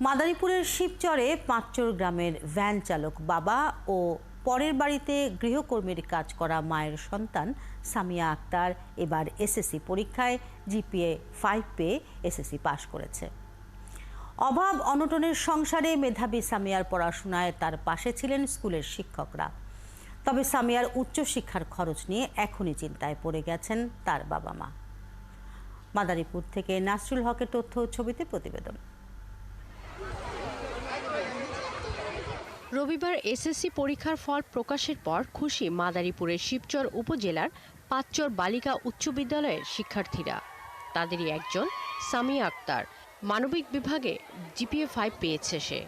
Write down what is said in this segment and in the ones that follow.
মাদারীপুরের শিবচরে পাঁচচর গ্রামের ভ্যান চালক বাবা ও পরের বাড়িতে গৃহকর্মীর কাজ করা মায়ের সন্তান সামিয়া আক্তার এবার এসএসসি পরীক্ষায় জিপিএ 5 পেয়ে এসএসসি পাশ করেছে। অভাব অনটনের সংসারে মেধাবী সামিয়ার পড়াশোনায় তার পাশে ছিলেন স্কুলের শিক্ষকরা। তবে সামিয়ার উচ্চশিক্ষার খরচ নিয়ে এখনই চিন্তায় পড়ে গেছেন তার বাবা মা। মাদারীপুর থেকে নাসরুল হকের তথ্য ছবিতে প্রতিবেদন। রবিবার এসএসসি পরীক্ষার ফল প্রকাশের পর খুশি মাদারীপুরের শিবচর উপজেলার পাঁচচর বালিকা উচ্চ বিদ্যালয়ের শিক্ষার্থীরা। তাদেরই একজন সামিয়া আক্তার, মানবিক বিভাগে জিপিএ 5 পেয়েছে সে।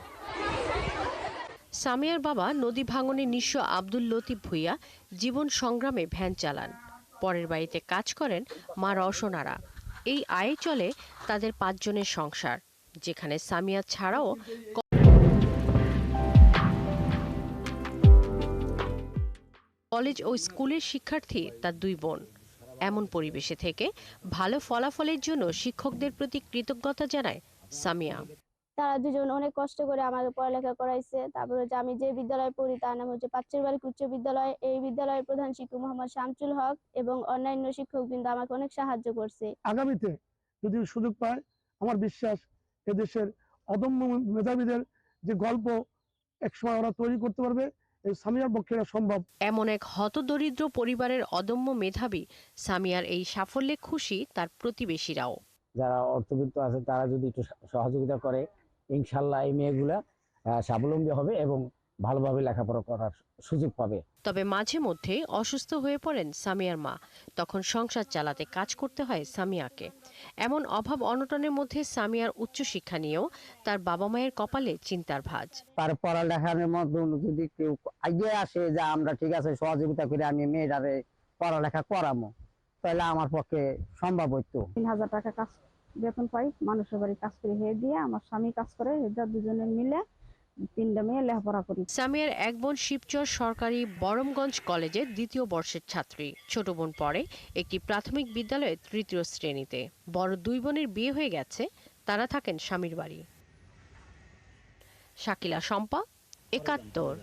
সামিয়ার বাবা নদী ভাঙনে নিঃস্ব আব্দুল লতিফ ভুইয়া জীবন সংগ্রামে ভ্যান চালান। পরের বাড়িতে কাজ করেন মা রওশনারা। এই আয়ে চলে তাদের 5 জনের সংসার, যেখানে সামিয়া ছাড়াও কলেজ ও স্কুলের শিক্ষার্থী তার 2 বোন। এমন পরিবেশে থেকে ভালো ফলাফলের জন্য শিক্ষকদের প্রতি কৃতজ্ঞতা জানায় সামিয়া। তারা দুজন অনেক কষ্ট করে আমাকে পড়ালেখা করাইছে। তারপরে হচ্ছে আমি যে বিদ্যালয়ে পড়ি তার নাম হচ্ছে পাঁচচর বালিকা উচ্চ বিদ্যালয়। এই বিদ্যালয়ের প্রধান শিক্ষক মোহাম্মদ শামসুল হক এবং অন্যান্য শিক্ষকবৃন্দ আমাকে অনেক সাহায্য করছে। আগামীতে যদি সুযোগ পায়, আমার বিশ্বাস এদেশের অদম্য মেধাবীদের যে গল্প একসময় ওরা তৈরি করতে পারবে, এই সামিয়ার পক্ষে সম্ভব। এমন এক হতদরিদ্র পরিবারের অদম্য মেধাবী সামিয়ার এই সাফল্যে খুশি তার প্রতিবেশীরাও। যারা অর্থবিত্ত আছে তারা যদি একটু সহযোগিতা করে, ইনশাল্লাহ এই মেয়েগুলা স্বাবলম্বী হবে এবং ভালোভাবে লেখাপড়া করার সুযোগ পাবে। তবে মাঝে মধ্যে অসুস্থ হয়ে পড়েন সামিয়ার মা। তখন সংসার চালাতে কাজ করতে হয় সামিয়াকে। এমন অভাব অনটনের মধ্যে সামিয়ার উচ্চশিক্ষা নিয়েও তার বাবা মায়ের কপালে চিন্তার ভাঁজ। তার পড়ালেখার মধ্যে যদি কেউ আগে আসে যে আমরা ঠিক আছে সহযোগিতা করে আমি মেয়েটারে পড়ালেখা করামো, তাহলে আমার পক্ষে সম্ভব হইতো। 3000 টাকা কাজ বেতন পাই, মানুষের বাড়ি কাজ করে হে দিয়ে আমার স্বামী কাজ করে, এরা দুজনে মিলে 3টা মেয়ে লেখাপড়া করি। সামিয়ার এক বোন শিবচর সরকারি বরমগঞ্জ কলেজের 2য় বর্ষের ছাত্রী। ছোট বোন পড়ে একটি প্রাথমিক বিদ্যালয়ে 3য় শ্রেণীতে। বড় 2 বোনের বিয়ে হয়ে গেছে, তারা থাকেন স্বামীর বাড়ি। শাকিলা শম্পা, 71।